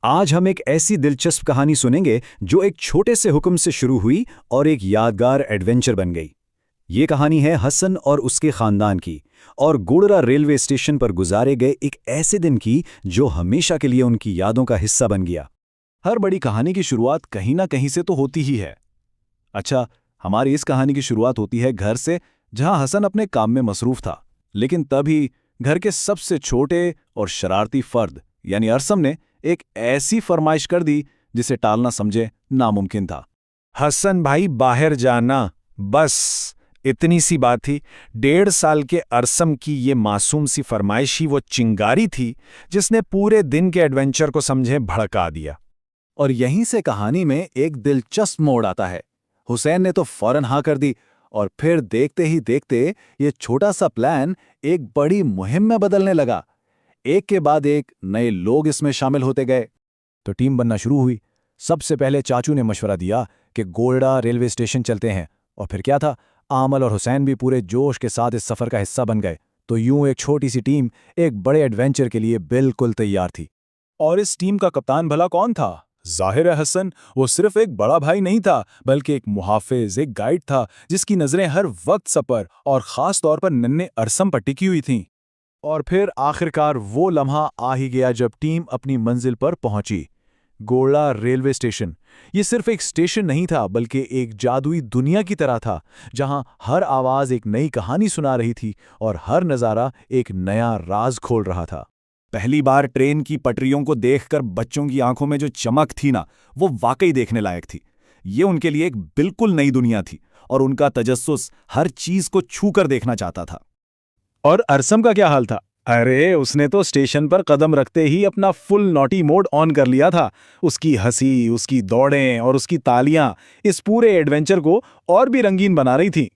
आज हम एक ऐसी दिलचस्प कहानी सुनेंगे जो एक छोटे से हुक्म से शुरू हुई और एक यादगार एडवेंचर बन गई। ये कहानी है हसन और उसके खानदान की और गोड़रा रेलवे स्टेशन पर गुजारे गए एक ऐसे दिन की जो हमेशा के लिए उनकी यादों का हिस्सा बन गया। हर बड़ी कहानी की शुरुआत कहीं ना कहीं से तो होती ही है। अच्छा, हमारी इस कहानी की शुरुआत होती है घर से, जहां हसन अपने काम में मसरूफ था। लेकिन तभी घर के सबसे छोटे और शरारती फर्द यानी अरसम ने एक ऐसी फरमाइश कर दी जिसे टालना समझे नामुमकिन था। हसन भाई बाहर जाना, बस इतनी सी बात थी। 1.5 साल के अरसम की ये मासूम सी फरमाइश ही वो चिंगारी थी जिसने पूरे दिन के एडवेंचर को समझे भड़का दिया। और यहीं से कहानी में एक दिलचस्प मोड़ आता है। हुसैन ने तो फौरन हाँ कर दी और फिर देखते ही देखते ये छोटा सा प्लान एक बड़ी मुहिम में बदलने लगा। एक के बाद एक नए लोग इसमें शामिल होते गए तो टीम बनना शुरू हुई। सबसे पहले चाचू ने मशवरा दिया कि गोल्डा रेलवे स्टेशन चलते हैं, और फिर क्या था, आमल और हुसैन भी पूरे जोश के साथ इस सफर का हिस्सा बन गए। तो यूं एक छोटी सी टीम एक बड़े एडवेंचर के लिए बिल्कुल तैयार थी। और इस टीम का कप्तान भला कौन था? जाहिर है हसन। वो सिर्फ एक बड़ा भाई नहीं था, बल्कि एक मुहाफिज, एक गाइड था जिसकी नजरें हर वक्त सफर और खास तौर पर नन्हे अरसम पर टिकी हुई थीं। और फिर आखिरकार वो लम्हा आ ही गया जब टीम अपनी मंजिल पर पहुंची। गोला रेलवे स्टेशन ये सिर्फ एक स्टेशन नहीं था, बल्कि एक जादुई दुनिया की तरह था, जहां हर आवाज एक नई कहानी सुना रही थी और हर नज़ारा एक नया राज खोल रहा था। पहली बार ट्रेन की पटरियों को देखकर बच्चों की आंखों में जो चमक थी ना, वो वाकई देखने लायक थी। ये उनके लिए एक बिल्कुल नई दुनिया थी और उनका तजस्सुस हर चीज को छू कर देखना चाहता था। और अरसम का क्या हाल था? अरे उसने तो स्टेशन पर कदम रखते ही अपना फुल नॉटी मोड ऑन कर लिया था। उसकी हंसी, उसकी दौड़ें और उसकी तालियां इस पूरे एडवेंचर को और भी रंगीन बना रही थी।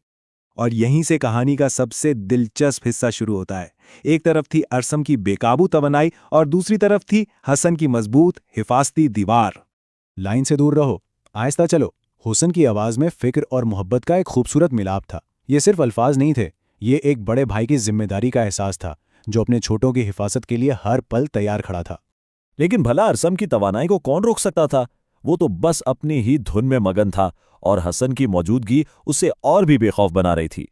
और यहीं से कहानी का सबसे दिलचस्प हिस्सा शुरू होता है। एक तरफ थी अरसम की बेकाबू तवन्नाई और दूसरी तरफ थी हसन की मजबूत हिफाजती दीवार। लाइन से दूर रहो, आहिस्ता चलो। हुसन की आवाज में फिक्र और मोहब्बत का एक खूबसूरत मिलाप था। ये सिर्फ अल्फाज नहीं थे, ये एक बड़े भाई की जिम्मेदारी का एहसास था जो अपने छोटों की हिफाजत के लिए हर पल तैयार खड़ा था। लेकिन भला अरसम की तवानाई को कौन रोक सकता था? वो तो बस अपनी ही धुन में मगन था और हसन की मौजूदगी उसे और भी बेखौफ बना रही थी।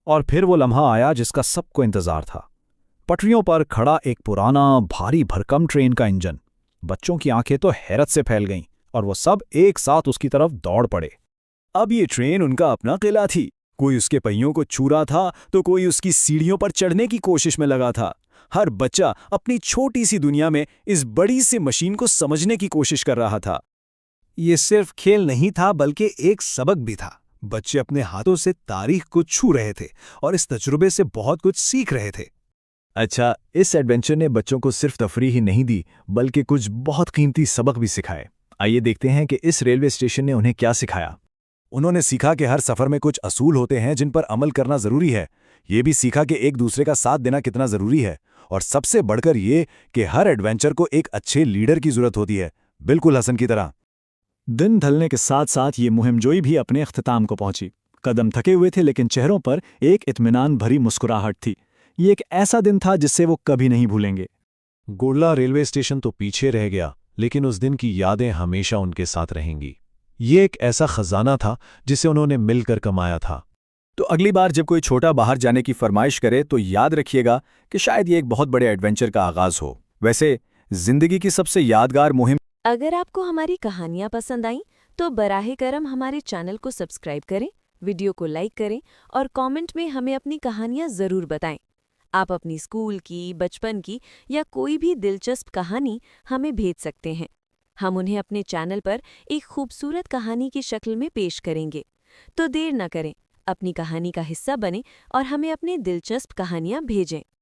और फिर वो लम्हा आया जिसका सबको इंतजार था। पटरियों पर खड़ा एक पुराना भारी भरकम ट्रेन का इंजन। बच्चों की आंखें तो हैरत से फैल गईं और वो सब एक साथ उसकी तरफ दौड़ पड़े। अब ये ट्रेन उनका अपना किला थी। कोई उसके पहियों को छू रहा था तो कोई उसकी सीढ़ियों पर चढ़ने की कोशिश में लगा था। हर बच्चा अपनी छोटी सी दुनिया में इस बड़ी सी मशीन को समझने की कोशिश कर रहा था। ये सिर्फ खेल नहीं था, बल्कि एक सबक भी था। बच्चे अपने हाथों से तारीख को छू रहे थे और इस तजुर्बे से बहुत कुछ सीख रहे थे। अच्छा, इस एडवेंचर ने बच्चों को सिर्फ तफरीह ही नहीं दी, बल्कि कुछ बहुत कीमती सबक भी सिखाए। आइए देखते हैं कि इस रेलवे स्टेशन ने उन्हें क्या सिखाया। उन्होंने सीखा कि हर सफर में कुछ असूल होते हैं जिन पर अमल करना जरूरी है। ये भी सीखा कि एक दूसरे का साथ देना कितना जरूरी है, और सबसे बढ़कर ये कि हर एडवेंचर को एक अच्छे लीडर की जरूरत होती है, बिल्कुल हसन की तरह। दिन ढलने के साथ साथ ये मुहिमजोई भी अपने अख्तिताम को पहुंची। कदम थके हुए थे, लेकिन चेहरों पर एक इत्मीनान भरी मुस्कुराहट थी। ये एक ऐसा दिन था जिससे वो कभी नहीं भूलेंगे। गोला रेलवे स्टेशन तो पीछे रह गया, लेकिन उस दिन की यादें हमेशा उनके साथ रहेंगी। ये एक ऐसा खजाना था जिसे उन्होंने मिलकर कमाया था। तो अगली बार जब कोई छोटा बाहर जाने की फरमाइश करे तो याद रखिएगा कि शायद ये एक बहुत बड़े एडवेंचर का आगाज हो। वैसे जिंदगी की सबसे यादगार मुहिम। अगर आपको हमारी कहानियाँ पसंद आईं तो बराहे करम हमारे चैनल को सब्सक्राइब करें, वीडियो को लाइक करें और कमेंट में हमें अपनी कहानियाँ ज़रूर बताएं। आप अपनी स्कूल की, बचपन की या कोई भी दिलचस्प कहानी हमें भेज सकते हैं। हम उन्हें अपने चैनल पर एक खूबसूरत कहानी की शक्ल में पेश करेंगे। तो देर न करें, अपनी कहानी का हिस्सा बनें और हमें अपनी दिलचस्प कहानियाँ भेजें।